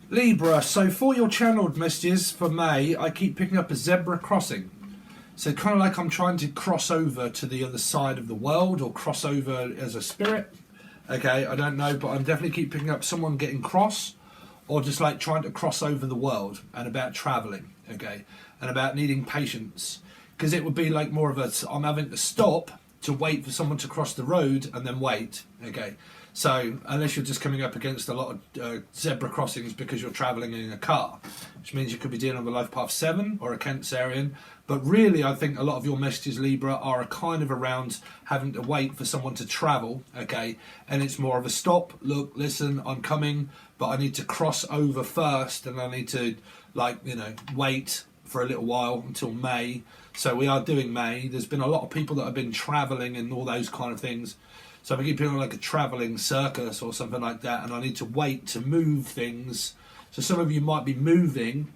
Libra, so for your channeled messages for May, I keep picking up a zebra crossing. So kind of like I'm trying to cross over to the other side of the world, or cross over as a spirit. Okay, I don't know, but I definitely keep picking up someone getting cross, or just like trying to cross over the world, and about travelling, okay, and about needing patience. Because it would be like more of a, I'm having to stop to wait for someone to cross the road and then wait, okay. So unless you're just coming up against a lot of zebra crossings because you're travelling in a car, which means you could be dealing with a life path 7 or a Cancerian. But really, I think a lot of your messages, Libra, are kind of around having to wait for someone to travel, okay? And it's more of a stop, look, listen, I'm coming, but I need to cross over first, and I need to, like, you know, wait for a little while until May. So we are doing May. There's been a lot of people that have been travelling and all those kind of things. So I keep feeling like a travelling circus or something like that, and I need to wait to move things. So some of you might be moving,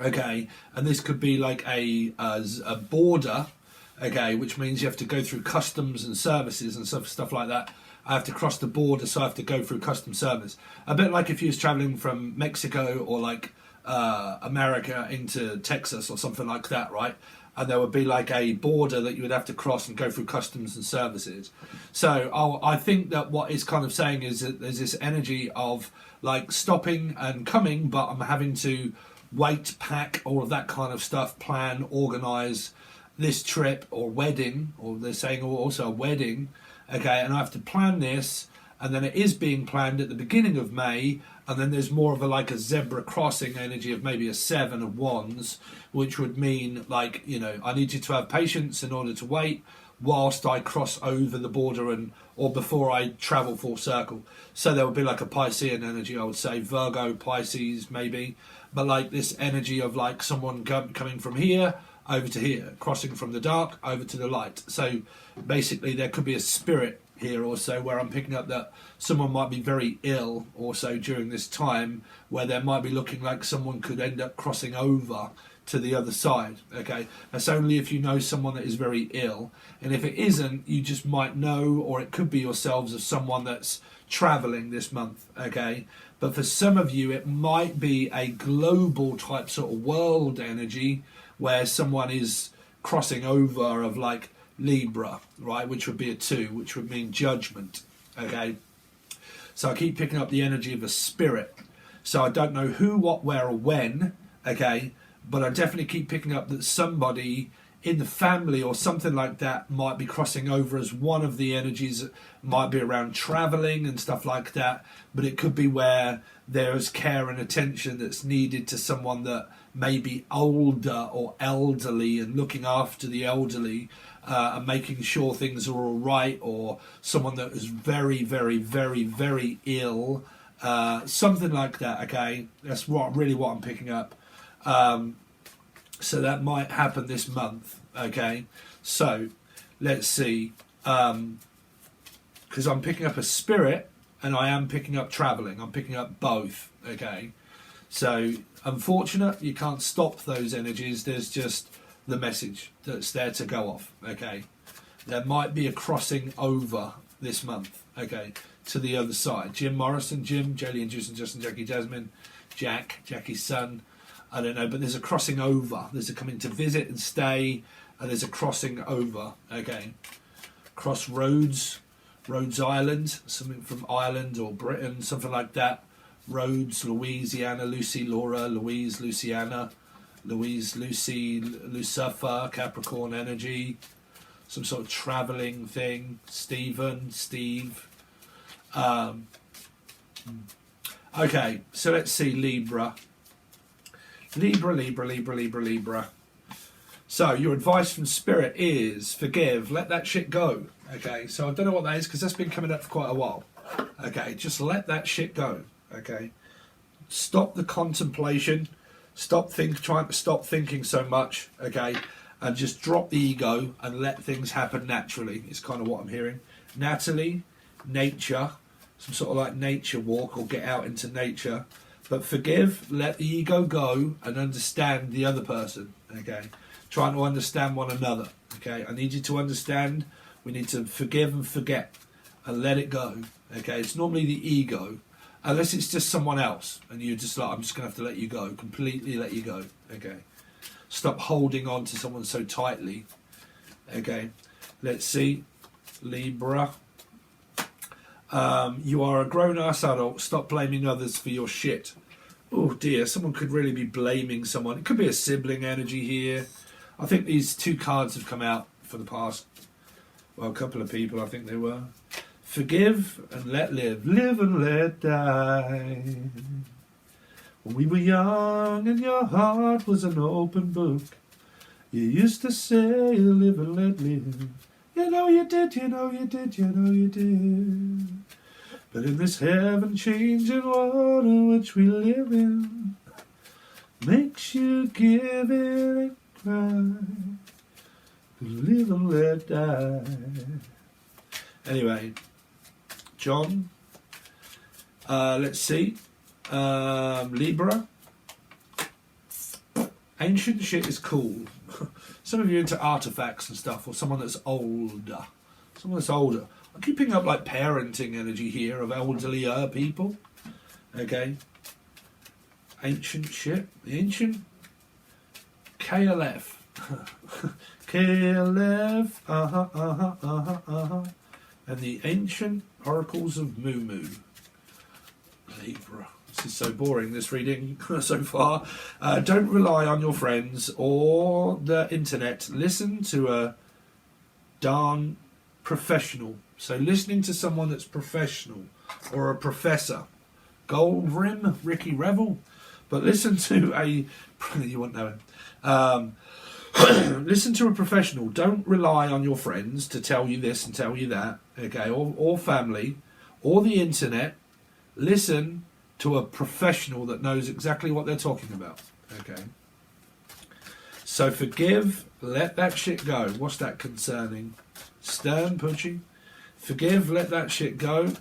okay, and this could be like a border, okay, which means you have to go through customs and services and stuff like that. I have to cross the border, so I have to go through custom service. A bit like if you was travelling from Mexico or like America into Texas or something like that, right? And there would be like a border that you would have to cross and go through customs and services. So I think that what it's kind of saying is that there's this energy of like stopping and coming, but I'm having to wait, pack, all of that kind of stuff, plan, organise this trip or wedding, or they're saying also a wedding, okay, and I have to plan this, and then it is being planned at the beginning of May, and then there's more of a like a zebra crossing energy of maybe a 7 of wands, which would mean like, you know, I need you to have patience in order to wait whilst I cross over the border and or before I travel full circle. So there would be like a Piscean energy, I would say, Virgo, Pisces maybe, but like this energy of like someone coming from here over to here, crossing from the dark over to the light. So basically there could be a spirit here also where I'm picking up that someone might be very ill also during this time, where there might be looking like someone could end up crossing over to the other side, okay. That's only if you know someone that is very ill, and if it isn't, you just might know, or it could be yourselves, of someone that's traveling this month, okay. But for some of you it might be a global type sort of world energy where someone is crossing over of like Libra, right, which would be a 2, which would mean judgment, okay. So I keep picking up the energy of a spirit, so I don't know who, what, where or when, okay, but I definitely keep picking up that somebody in the family or something like that might be crossing over as one of the energies. That might be around traveling and stuff like that, but it could be where there is care and attention that's needed to someone that may be older or elderly, and looking after the elderly and making sure things are all right, or someone that is very, very, very, very ill, something like that, okay. That's really what I'm picking up. So that might happen this month, okay. So let's see, because I'm picking up a spirit and I am picking up traveling. I'm picking up both, okay. So unfortunate, you can't stop those energies. There's just the message that's there to go off, okay. There might be a crossing over this month, okay, to the other side. Jim Morrison, Jim, Jolly and Juice, Justin, Jackie, Jasmine, Jackie's son, I don't know, but there's a crossing over. There's a coming to visit and stay, and there's a crossing over, okay. Crossroads, Rhodes Island, something from Ireland or Britain, something like that. Rhodes, Louisiana, Lucy, Laura, Louise, Luciana, Louise, Lucy, Lucifer, Capricorn energy, some sort of travelling thing. Stephen, Steve. Okay, so let's see, Libra. Libra. So your advice from Spirit is forgive, let that shit go. Okay, so I don't know what that is because that's been coming up for quite a while. Okay, just let that shit go. Okay, stop the contemplation, trying to stop thinking so much. Okay, and just drop the ego and let things happen naturally. Is kind of what I'm hearing. Natalie, nature, some sort of like nature walk or get out into nature. But forgive, let the ego go, and understand the other person, okay? Trying to understand one another, okay? I need you to understand we need to forgive and forget and let it go, okay? It's normally the ego unless it's just someone else, and you're just like, I'm just going to have to let you go, completely let you go, okay? Stop holding on to someone so tightly, okay? Let's see, Libra. You are a grown-ass adult. Stop blaming others for your shit. Oh dear, someone could really be blaming someone. It could be a sibling energy here. I think these two cards have come out for the past, well, a couple of people, I think they were. Forgive and let live. Live and let die. When we were young and your heart was an open book, you used to say live and let live. You know you did, you know you did, you know you did. But in this heaven-changing world in which we live in, makes you give it a cry. Live and let die. Anyway, John, let's see, Libra. Ancient shit is cool. Some of you are into artifacts and stuff, or someone that's older. Someone that's older. I'm keeping up like parenting energy here of elderlier people. Okay. Ancient shit. The ancient KLF. KLF. And the ancient oracles of Moo. Libra. This is so boring, this reading so far. Don't rely on your friends or the internet. Listen to a darn professional. So listening to someone that's professional or a professor. Gold Rim, Ricky Revel. But listen to a... you won't know him. Listen to a professional. Don't rely on your friends to tell you this and tell you that. Okay, or family or the internet. Listen to a professional that knows exactly what they're talking about. Okay. So forgive, let that shit go. What's that concerning? Stern, pushy. Forgive, let that shit go.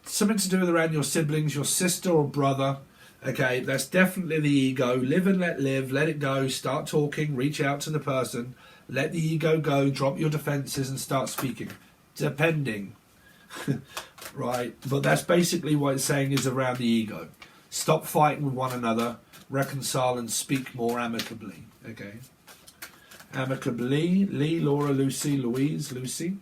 Something to do with around your siblings, your sister or brother. Okay, that's definitely the ego. Live and let live, let it go. Start talking, reach out to the person. Let the ego go, drop your defences and start speaking. Depending. Right, but that's basically what it's saying is around the ego. Stop fighting with one another, reconcile and speak more amicably. Okay. Amicably, Lee, Laura, Lucy, Louise, Lucy.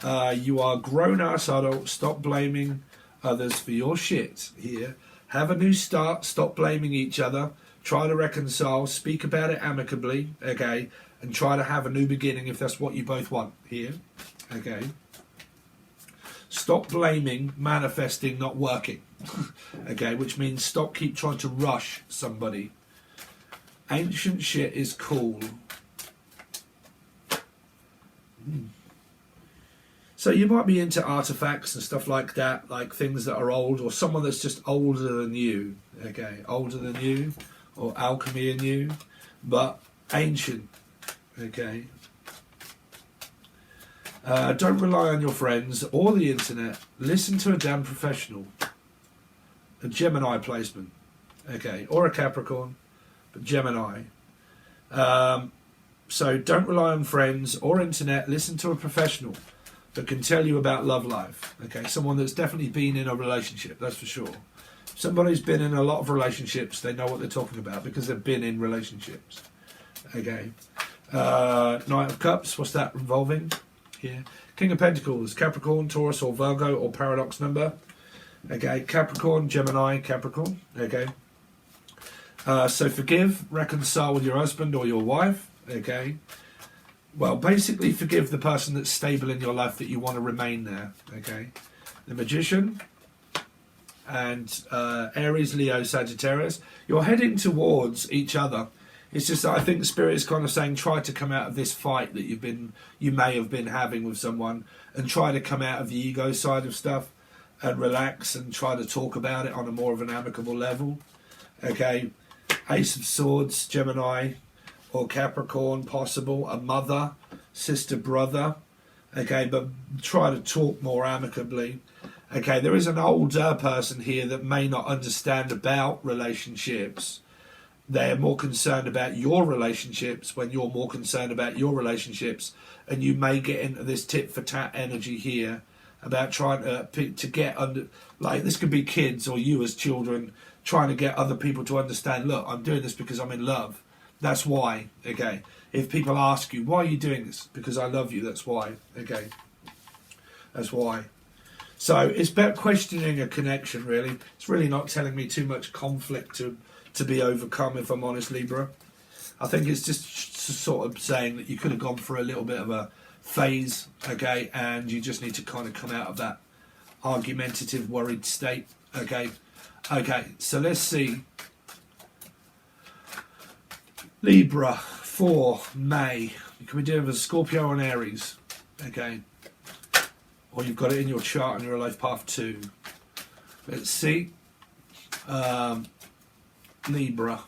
You are grown-ass adults. Stop blaming others for your shit here. Have a new start. Stop blaming each other. Try to reconcile. Speak about it amicably. Okay. And try to have a new beginning if that's what you both want here. Okay. Stop blaming, manifesting, not working. Okay. Which means keep trying to rush somebody. Ancient shit is cool. So you might be into artifacts and stuff like that, like things that are old, or someone that's just older than you, okay, older than you, or alchemy in you, but ancient, okay. Don't rely on your friends or the internet. Listen to a damn professional. A Gemini placement, okay, or a Capricorn, but Gemini. So don't rely on friends or internet. Listen to a professional that can tell you about love life. Okay, someone that's definitely been in a relationship, that's for sure. If somebody's been in a lot of relationships, they know what they're talking about because they've been in relationships. Okay. Knight of Cups, what's that involving here? King of Pentacles, Capricorn, Taurus or Virgo or paradox number. Okay, Capricorn, Gemini, Capricorn. Okay. So forgive, reconcile with your husband or your wife. Okay. Well, basically forgive the person that's stable in your life that you want to remain there. Okay. The Magician and Aries, Leo, Sagittarius. You're heading towards each other. It's just that I think the Spirit is kind of saying try to come out of this fight that you may have been having with someone and try to come out of the ego side of stuff and relax and try to talk about it on a more of an amicable level. Okay. Ace of Swords, Gemini or Capricorn, possible, a mother, sister, brother, okay, but try to talk more amicably. Okay, there is an older person here that may not understand about relationships. They're more concerned about your relationships when you're more concerned about your relationships, and you may get into this tit for tat energy here about trying to get under, like this could be kids or you as children trying to get other people to understand, look, I'm doing this because I'm in love. That's why, okay? If people ask you, why are you doing this? Because I love you, that's why, okay? That's why. So it's about questioning a connection, really. It's really not telling me too much conflict to be overcome, if I'm honest, Libra. I think it's just sort of saying that you could have gone for a little bit of a phase, okay, and you just need to kind of come out of that argumentative, worried state, okay? Okay, so let's see. Libra for May. You can be doing with a Scorpio or an Aries, okay? Or you've got it in your chart and you're a life path 2. Let's see. Libra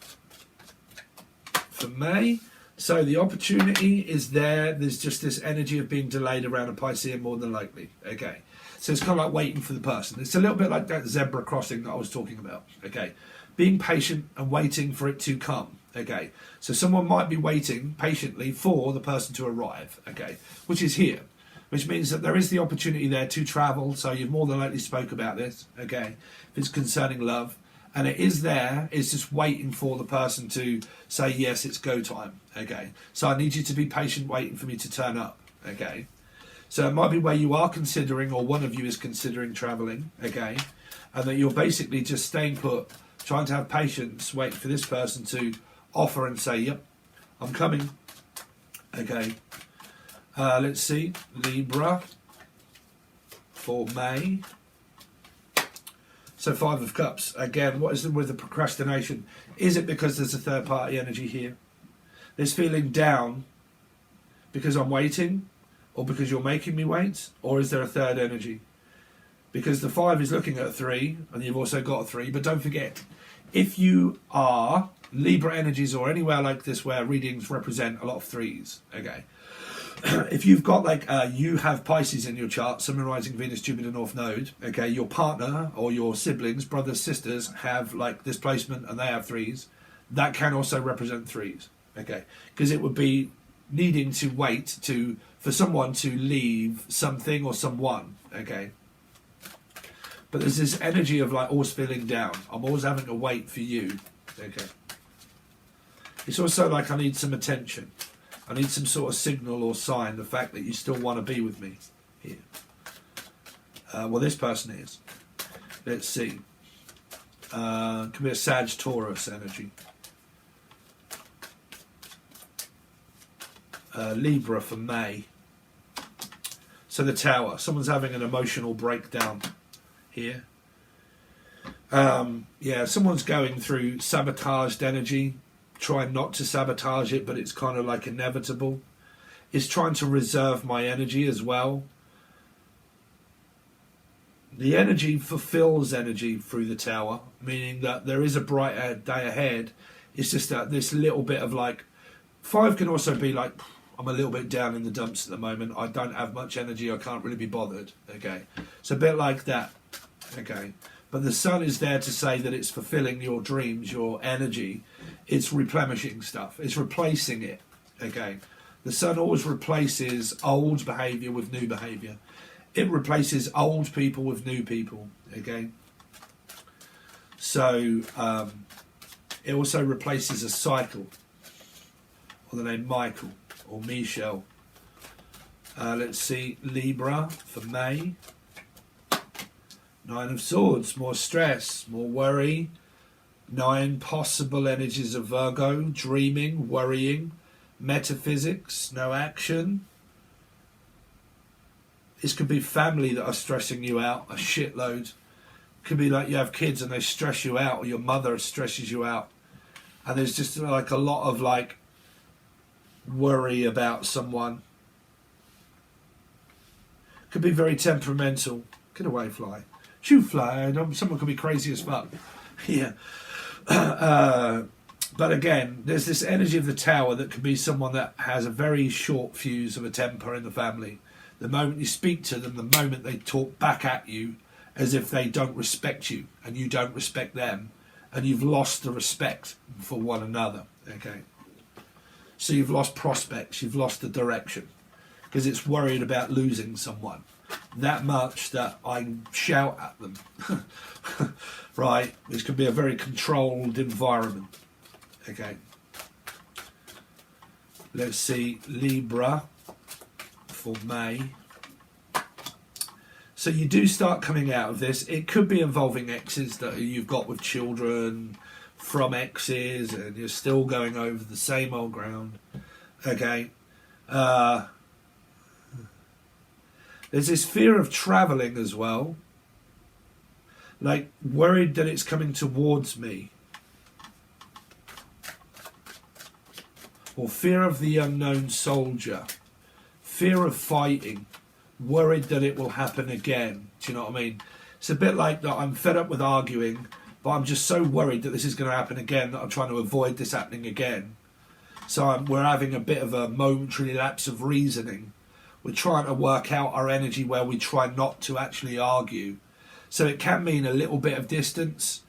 for May. So the opportunity is there. There's just this energy of being delayed around a Piscean more than likely. Okay. So it's kind of like waiting for the person. It's a little bit like that zebra crossing that I was talking about. Okay. Being patient and waiting for it to come. Okay. So someone might be waiting patiently for the person to arrive. Okay. Which is here. Which means that there is the opportunity there to travel. So you've more than likely spoke about this. Okay. If it's concerning love. And it is there, it's just waiting for the person to say, yes, it's go time, okay? So I need you to be patient waiting for me to turn up, okay? So it might be where you are considering, or one of you is considering travelling, okay? And that you're basically just staying put, trying to have patience, waiting for this person to offer and say, yep, I'm coming, okay? Let's see, Libra for May. So 5 of Cups. Again, what is it with the procrastination? Is it because there's a third party energy here? There's feeling down because I'm waiting, or because you're making me wait, or is there a third energy? Because the 5 is looking at a 3, and you've also got a 3. But don't forget, if you are Libra energies or anywhere like this where readings represent a lot of 3s, okay? If you've got like you have Pisces in your chart, Sun, Moon, Rising, Venus, Jupiter, North Node, okay, your partner or your siblings, brothers, sisters have like this placement and they have 3s, that can also represent 3s, okay, because it would be needing to wait for someone to leave something or someone, okay. But there's this energy of like always feeling down. I'm always having to wait for you, okay. It's also like I need some attention. I need some sort of signal or sign, the fact that you still want to be with me here. Well, this person is. Let's see. Could be a Sag Taurus energy. Libra for May. So the Tower. Someone's having an emotional breakdown here. Yeah, someone's going through sabotaged energy. Trying not to sabotage it, but it's kind of like inevitable. It's trying to reserve my energy as well. The energy fulfills energy through the Tower, meaning that there is a brighter day ahead. It's just that this little bit of like, 5 can also be like, I'm a little bit down in the dumps at the moment. I don't have much energy. I can't really be bothered. Okay. It's a bit like that. Okay. But the Sun is there to say that it's fulfilling your dreams, your energy. It's replenishing stuff. It's replacing it. Okay. The Sun always replaces old behaviour with new behaviour. It replaces old people with new people. Okay. So it also replaces a cycle. Or the name Michael or Michelle. Let's see, Libra for May. 9 of Swords, more stress, more worry. 9 possible energies of Virgo, dreaming, worrying, metaphysics, no action. This could be family that are stressing you out, a shitload. Could be like you have kids and they stress you out, or your mother stresses you out. And there's just like a lot of like worry about someone. Could be very temperamental. Get away, fly. Shoo, fly. Someone could be crazy as fuck. Yeah. But again, there's this energy of the Tower that could be someone that has a very short fuse of a temper in the family. The moment you speak to them, the moment they talk back at you as if they don't respect you and you don't respect them, and you've lost the respect for one another. Okay. So you've lost prospects, you've lost the direction because it's worried about losing someone. that much that I shout at them. Right? This could be a very controlled environment. Okay. Let's see, Libra for May. So you do start coming out of this. It could be involving exes that you've got with children from exes, and you're still going over the same old ground. Okay. There's this fear of travelling as well. Like, worried that it's coming towards me. Or fear of the unknown soldier. Fear of fighting. Worried that it will happen again. Do you know what I mean? It's a bit like that I'm fed up with arguing, but I'm just so worried that this is going to happen again that I'm trying to avoid this happening again. So we're having a bit of a momentary lapse of reasoning. We're trying to work out our energy where we try not to actually argue. So it can mean a little bit of distance,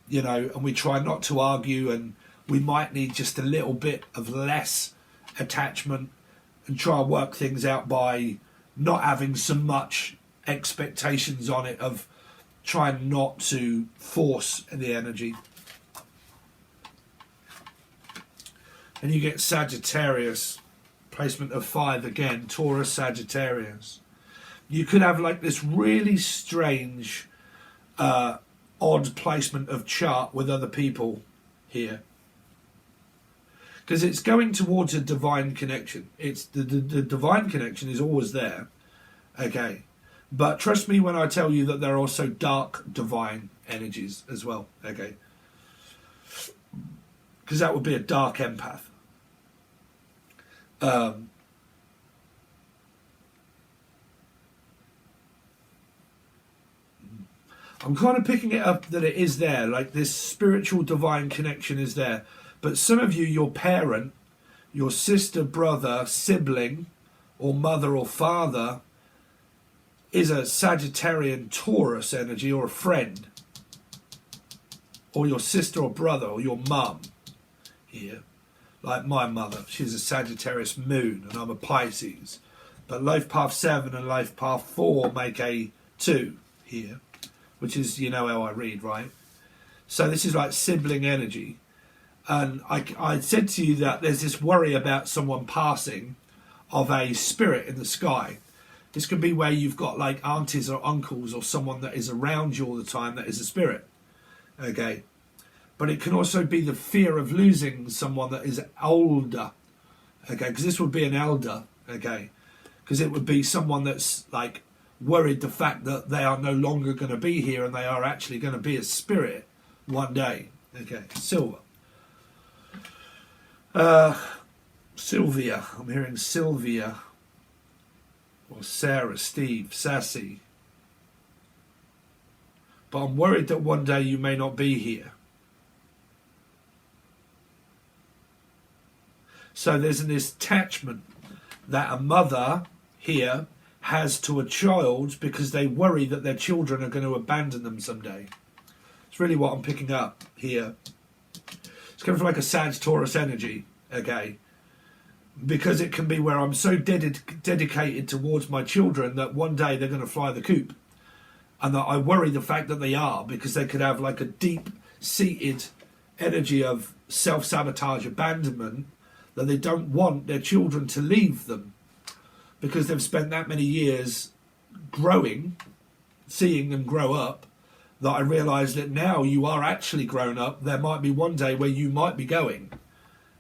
you know, and we try not to argue, and we might need just a little bit of less attachment and try and work things out by not having so much expectations on it, of trying not to force the energy. And you get Sagittarius, placement of 5 again, Taurus, Sagittarius. You could have like this really strange, odd placement of chart with other people here. Because it's going towards a divine connection. It's the divine connection is always there. Okay. But trust me when I tell you that there are also dark divine energies as well. Okay. Because that would be a dark empath. I'm kind of picking it up that it is there. Like this spiritual divine connection is there. But some of you, your parent, your sister, brother, sibling, or mother or father is a Sagittarian Taurus energy, or a friend, or your sister or brother, or your mum here. Like my mother, she's a Sagittarius moon and I'm a Pisces. But life path 7 and life path 4 make a 2 here, which is, you know how I read, right? So this is like sibling energy. And I said to you that there's this worry about someone passing of a spirit in the sky. This could be where you've got like aunties or uncles or someone that is around you all the time that is a spirit. Okay. But it can also be the fear of losing someone that is older. Okay. Because this would be an elder. Okay. Because it would be someone that's like worried the fact that they are no longer going to be here and they are actually going to be a spirit one day. Okay. Silver. Sylvia, I'm hearing Sylvia, or Sarah, Steve, Sassy. But I'm worried that one day you may not be here. So there's this attachment that a mother here has to a child because they worry that their children are going to abandon them someday. It's really what I'm picking up here. It's kind of like a Sag-Taurus energy, okay? Because it can be where I'm so dedicated towards my children that one day they're going to fly the coop. And that I worry the fact that they are, because they could have like a deep-seated energy of self-sabotage, abandonment, that they don't want their children to leave them. Because they've spent that many years growing, seeing them grow up, that I realise that now you are actually grown up, there might be one day where you might be going.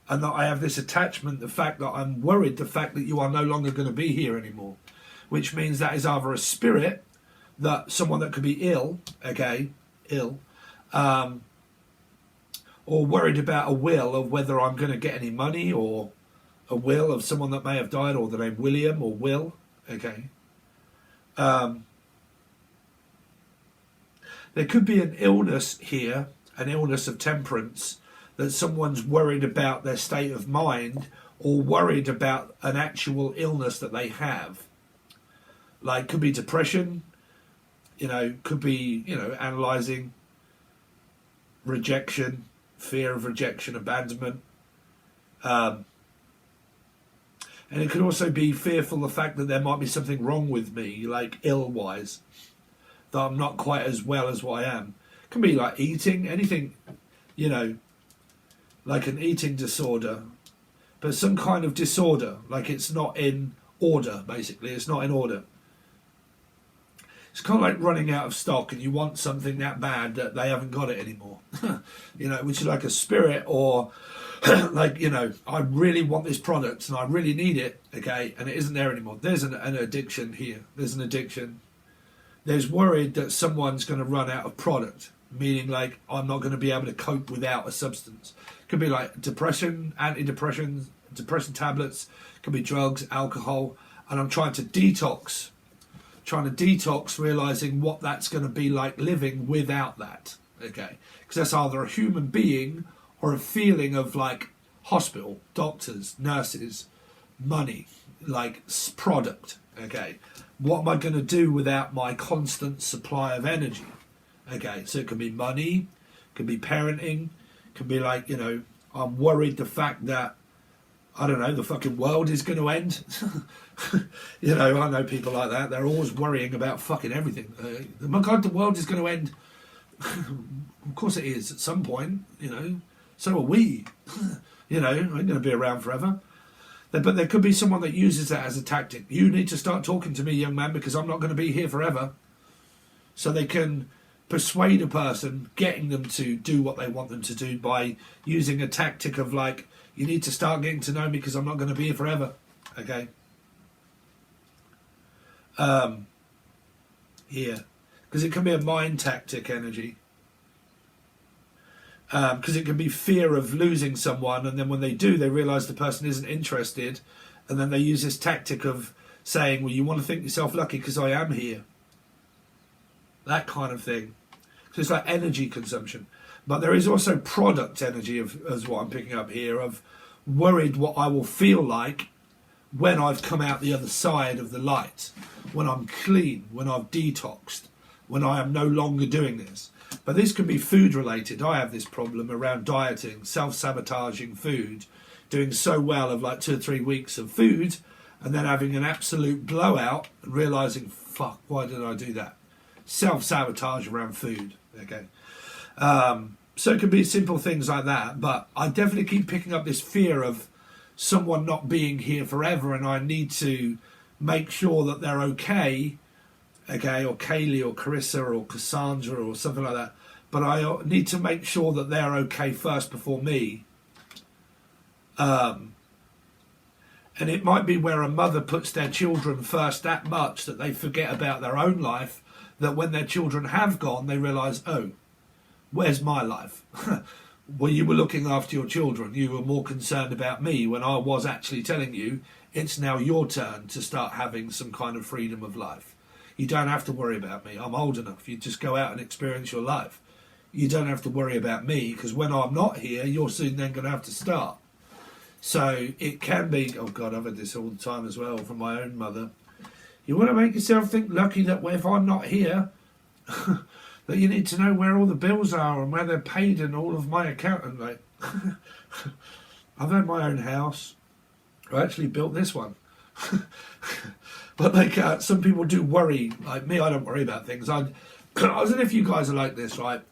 And that I have this attachment, the fact that I'm worried, the fact that you are no longer going to be here anymore. Which means that is either a spirit, that someone that could be ill, okay, ill, or worried about a will of whether I'm going to get any money, or a will of someone that may have died, or the name William or Will, okay. There could be an illness here, an illness of temperance, that someone's worried about their state of mind or worried about an actual illness that they have. Like, could be depression, you know, could be, you know, analysing rejection, fear of rejection, abandonment. And it could also be fearful of the fact that there might be something wrong with me, like ill-wise, that I'm not quite as well as what I am. It can be like eating, anything, you know, like an eating disorder, but some kind of disorder, like it's not in order, basically. It's not in order. It's kind of like running out of stock and you want something that bad that they haven't got it anymore. You know, which is like a spirit, or like, you know, I really want this product and I really need it, okay, and it isn't there anymore. There's an addiction here. There's an addiction. There's worried that someone's going to run out of product, meaning like I'm not going to be able to cope without a substance. It could be like depression, antidepressants, depression tablets, it could be drugs, alcohol, and I'm trying to detox, realizing what that's going to be like living without that, okay, because that's either a human being or a feeling of like hospital, doctors, nurses, money, like product, okay. What am I going to do without my constant supply of energy? Okay, so it can be money, it can be parenting, it can be like, you know, I'm worried the fact that, I don't know, the fucking world is going to end. You know, I know people like that. They're always worrying about fucking everything. Oh my God, the world is going to end. Of course it is at some point, you know. So are we. You know, I ain't going to be around forever. But there could be someone that uses that as a tactic. You need to start talking to me, young man, because I'm not going to be here forever. So they can persuade a person, getting them to do what they want them to do by using a tactic of like, you need to start getting to know me because I'm not going to be here forever. Okay. Here. Because it can be a mind tactic energy. Because it can be fear of losing someone, and then when they do, they realise the person isn't interested, and then they use this tactic of saying, well, you want to think yourself lucky because I am here. That kind of thing. So it's like energy consumption. But there is also product energy, as what I'm picking up here, of worried what I will feel like when I've come out the other side of the light, when I'm clean, when I've detoxed, when I am no longer doing this. But this can be food related. I have this problem around dieting, self-sabotaging food, doing so well of like 2 or 3 weeks of food, and then having an absolute blowout and realising, fuck, why did I do that? Self-sabotage around food, okay? So it can be simple things like that, but I definitely keep picking up this fear of someone not being here forever, and I need to make sure that they're okay, okay, or Kaylee or Carissa or Cassandra or something like that, but I need to make sure that they're okay first before me. And it might be where a mother puts their children first that much that they forget about their own life, that when their children have gone, they realise, oh, where's my life? Well, you were looking after your children. You were more concerned about me when I was actually telling you it's now your turn to start having some kind of freedom of life. You don't have to worry about me. I'm old enough. You just go out and experience your life. You don't have to worry about me, because when I'm not here, you're soon then going to have to start. So it can be, oh God, I've had this all the time as well from my own mother. You want to make yourself think lucky that if I'm not here, that you need to know where all the bills are and where they're paid and all of my accountant. Like, I've had my own house. I actually built this one. But like some people do worry. Like me, I don't worry about things. I don't know if you guys are like this, right?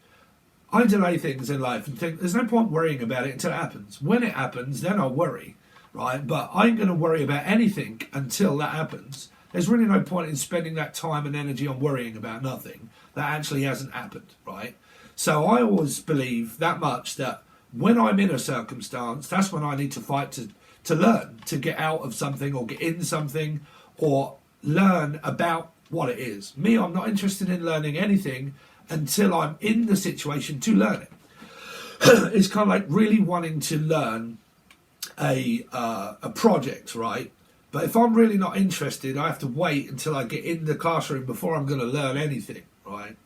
I delay things in life and think there's no point worrying about it until it happens. When it happens, then I'll worry, right? But I ain't going to worry about anything until that happens. There's really no point in spending that time and energy on worrying about nothing that actually hasn't happened, right? So I always believe that much, that when I'm in a circumstance, that's when I need to fight to learn, to get out of something or get in something or learn about what it is. Me, I'm not interested in learning anything until I'm in the situation to learn it. It's kind of like really wanting to learn a project, right? But if I'm really not interested, I have to wait until I get in the classroom before I'm going to learn anything, right?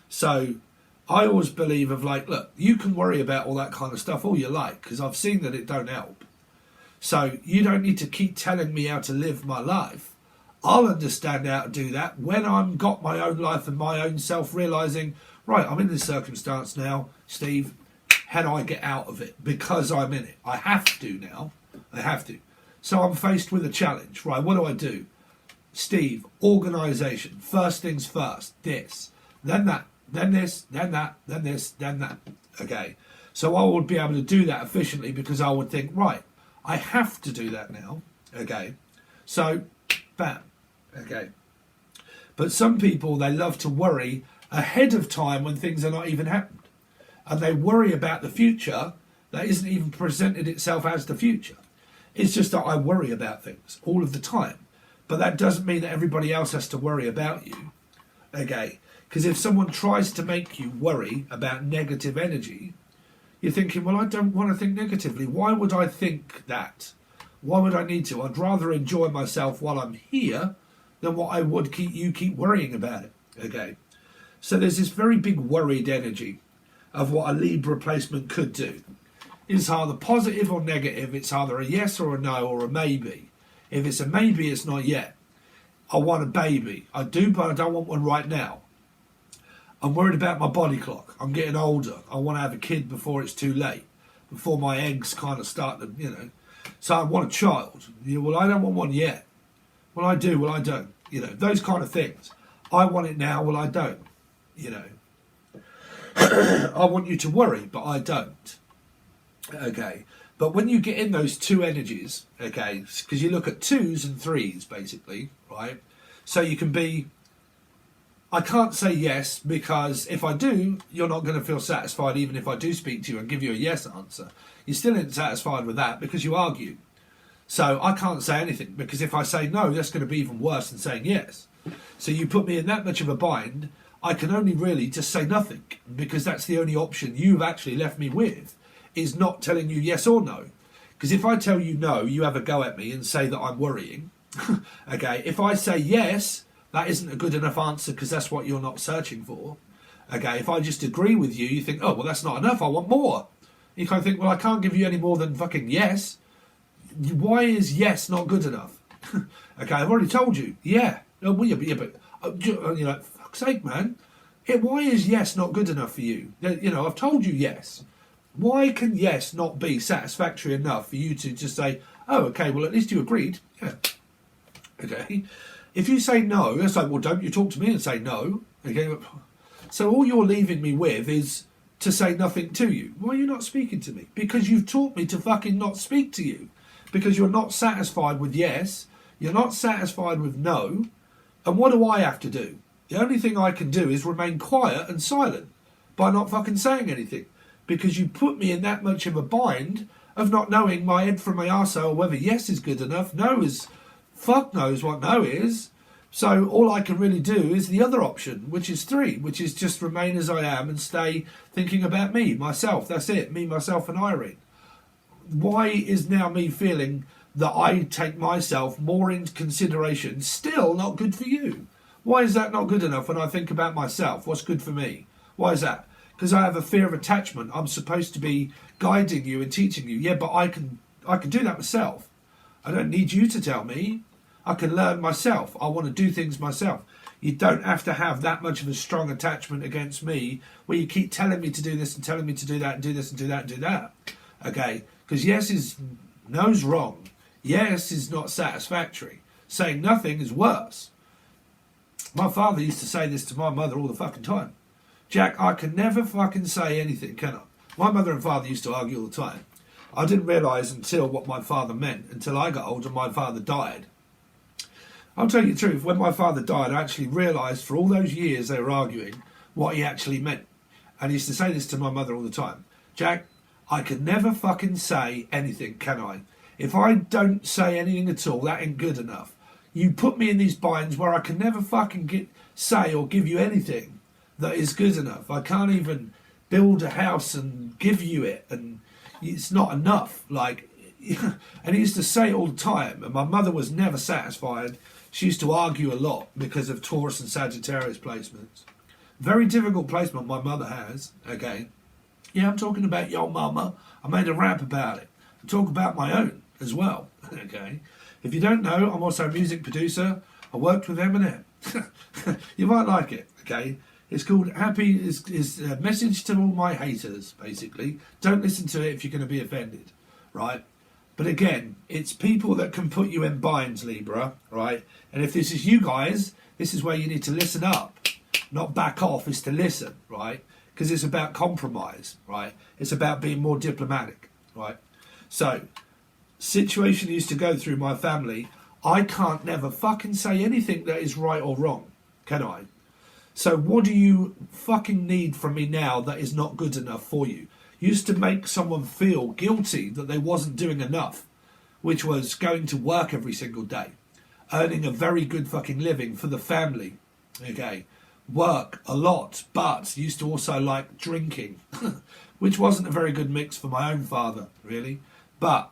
So I always believe of like, look, you can worry about all that kind of stuff all you like, because I've seen that it don't help. So you don't need to keep telling me how to live my life. I'll understand how to do that when I've got my own life and my own self, realising, right, I'm in this circumstance now, Steve, how do I get out of it? Because I'm in it. I have to now. I have to. So I'm faced with a challenge, right? What do? Steve, organisation, first things first, this, then that, then this, then that, then this, then that. Okay, so I would be able to do that efficiently because I would think, right, I have to do that now. Okay, so bam. Okay, but some people, they love to worry ahead of time when things are not even happened, and they worry about the future that isn't even presented itself as the future. It's just that I worry about things all of the time. But that doesn't mean that everybody else has to worry about you. Okay? Because if someone tries to make you worry about negative energy, you're thinking, well, I don't want to think negatively. Why would I think that? Why would I need to? I'd rather enjoy myself while I'm here than what I would keep worrying about it. Okay? So there's this very big worried energy of what a Libra placement could do. It's either positive or negative. It's either a yes or a no or a maybe. If it's a maybe, it's not yet. I want a baby. I do, but I don't want one right now. I'm worried about my body clock. I'm getting older. I want to have a kid before it's too late, before my eggs kind of start to, So I want a child. Well, I don't want one yet. Well, I do. Well, I don't. Those kind of things. I want it now. Well, I don't. I want you to worry, but I don't. Okay. But when you get in those two energies, okay, because you look at 2s and 3s, basically, right? So you can be, I can't say yes, because if I do, you're not going to feel satisfied, even if I do speak to you and give you a yes answer. You still ain't satisfied with that because you argue. So I can't say anything, because if I say no, that's going to be even worse than saying yes. So you put me in that much of a bind, I can only really just say nothing, because that's the only option you've actually left me with. Is not telling you yes or no. Because if I tell you no, you have a go at me and say that I'm worrying. Okay, if I say yes, that isn't a good enough answer because that's what you're not searching for. Okay, if I just agree with you, you think, oh, well, that's not enough, I want more. You kind of think, well, I can't give you any more than fucking yes. Why is yes not good enough? Okay, I've already told you, yeah. Oh, well, yeah, but you're like, fuck's sake, man. Why is yes not good enough for you? I've told you yes. Why can yes not be satisfactory enough for you to just say, oh, okay, well, at least you agreed. Yeah. Okay. If you say no, it's like, well, don't you talk to me and say no. Okay. So all you're leaving me with is to say nothing to you. Why are you not speaking to me? Because you've taught me to fucking not speak to you. Because you're not satisfied with yes. You're not satisfied with no. And what do I have to do? The only thing I can do is remain quiet and silent by not fucking saying anything. Because you put me in that much of a bind of not knowing my head from my arsehole whether yes is good enough. No is, fuck knows what no is. So all I can really do is the other option, which is 3, which is just remain as I am and stay thinking about me, myself. That's it, me, myself and Irene. Why is now me feeling that I take myself more into consideration still not good for you? Why is that not good enough when I think about myself? What's good for me? Why is that? Because I have a fear of attachment. I'm supposed to be guiding you and teaching you. Yeah, but I can do that myself. I don't need you to tell me. I can learn myself. I want to do things myself. You don't have to have that much of a strong attachment against me where you keep telling me to do this and telling me to do that and do this and do that and do that. Okay? Because yes is no's wrong. Yes is not satisfactory. Saying nothing is worse. My father used to say this to my mother all the fucking time. Jack, I can never fucking say anything, can I? My mother and father used to argue all the time. I didn't realise until what my father meant, until I got older and my father died. I'll tell you the truth, when my father died, I actually realised for all those years they were arguing what he actually meant. And he used to say this to my mother all the time. Jack, I can never fucking say anything, can I? If I don't say anything at all, that ain't good enough. You put me in these binds where I can never fucking say or give you anything that is good enough. I can't even build a house and give you it, and it's not enough. And he used to say it all the time, and my mother was never satisfied. She used to argue a lot because of Taurus and Sagittarius placements. Very difficult placement my mother has, okay? Yeah, I'm talking about your mama. I made a rap about it. I talk about my own as well, okay? If you don't know, I'm also a music producer. I worked with Eminem. You might like it, okay? It's called Happy, is a message to all my haters, basically. Don't listen to it if you're going to be offended, right? But again, it's people that can put you in binds, Libra, right? And if this is you guys, this is where you need to listen up, not back off, is to listen, right? Because it's about compromise, right? It's about being more diplomatic, right? So, situation used to go through my family, I can't never fucking say anything that is right or wrong, can I? So what do you fucking need from me now that is not good enough for you? Used to make someone feel guilty that they wasn't doing enough, which was going to work every single day, earning a very good fucking living for the family, okay, work a lot, but used to also like drinking, which wasn't a very good mix for my own father, really. But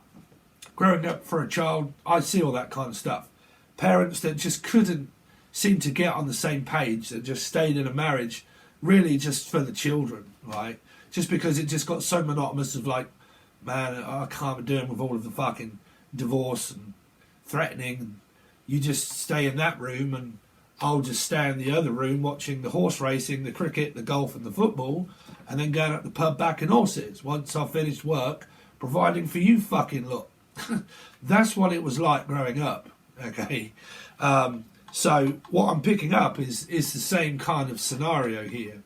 growing up for a child, I see all that kind of stuff. Parents that just couldn't seem to get on the same page, that just stayed in a marriage really just for the children, right? Just because it just got so monotonous of like, man, I can't be doing with all of the fucking divorce and threatening. You just stay in that room and I'll just stay in the other room watching the horse racing, the cricket, the golf and the football, and then going up the pub backing horses once I've finished work, providing for you fucking lot. That's what it was like growing up, okay? So what I'm picking up is the same kind of scenario here.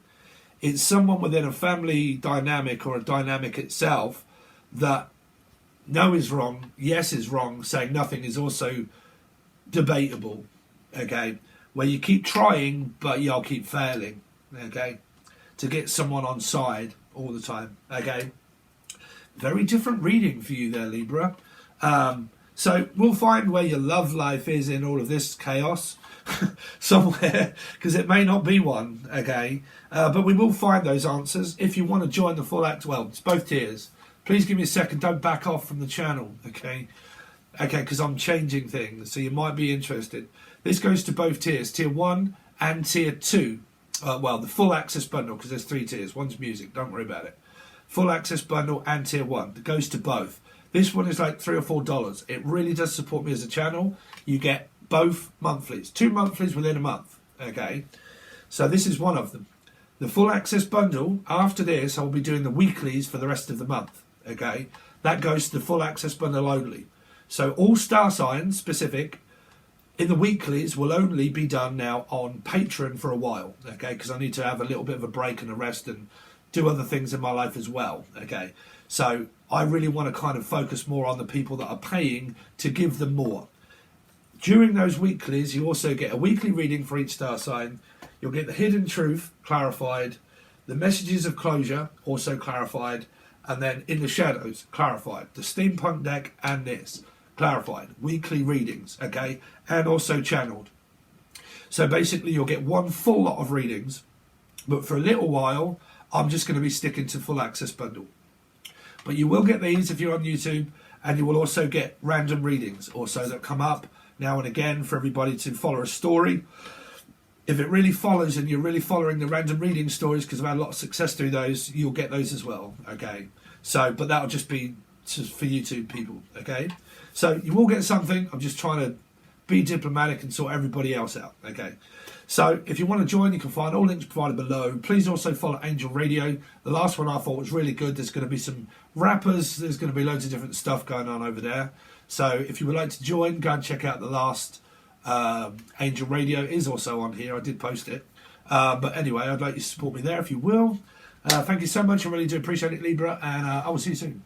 It's someone within a family dynamic or a dynamic itself that no is wrong, yes is wrong, saying nothing is also debatable, okay? Where you keep trying, but you'll keep failing, okay? To get someone on side all the time, okay? Very different reading for you there, Libra. So we'll find where your love life is in all of this chaos somewhere, because it may not be one, okay? But we will find those answers. If you want to join the full act, well, it's both tiers. Please give me a second. Don't back off from the channel, okay? Okay, because I'm changing things, so you might be interested. This goes to both tiers, tier 1 and tier 2. Well, the full access bundle, because there's 3 tiers. One's music, don't worry about it. Full access bundle and tier 1. It goes to both. This one is like $3 or $4. It really does support me as a channel. You get both monthlies. 2 monthlies within a month. Okay. So this is one of them. The full access bundle, after this, I'll be doing the weeklies for the rest of the month. Okay. That goes to the full access bundle only. So all star signs specific in the weeklies will only be done now on Patron for a while. Okay. Because I need to have a little bit of a break and a rest and do other things in my life as well. Okay. So I really want to kind of focus more on the people that are paying to give them more. During those weeklies, you also get a weekly reading for each star sign. You'll get the hidden truth clarified, the messages of closure also clarified, and then in the shadows clarified. The steampunk deck and this clarified. Weekly readings, okay, and also channeled. So basically you'll get one full lot of readings, but for a little while, I'm just going to be sticking to full access bundle. But you will get these if you're on YouTube, and you will also get random readings also that come up now and again for everybody to follow a story. If it really follows and you're really following the random reading stories, because I've had a lot of success through those, you'll get those as well, okay? So, but that'll just be for YouTube people, okay? So you will get something. I'm just trying to be diplomatic and sort everybody else out, okay? So if you want to join, you can find all links provided below. Please also follow Angel Radio. The last one I thought was really good. There's going to be some rappers. There's going to be loads of different stuff going on over there. So if you would like to join, go and check out the last Angel Radio. It is also on here. I did post it. But anyway, I'd like you to support me there if you will. Thank you so much. I really do appreciate it, Libra. And I will see you soon.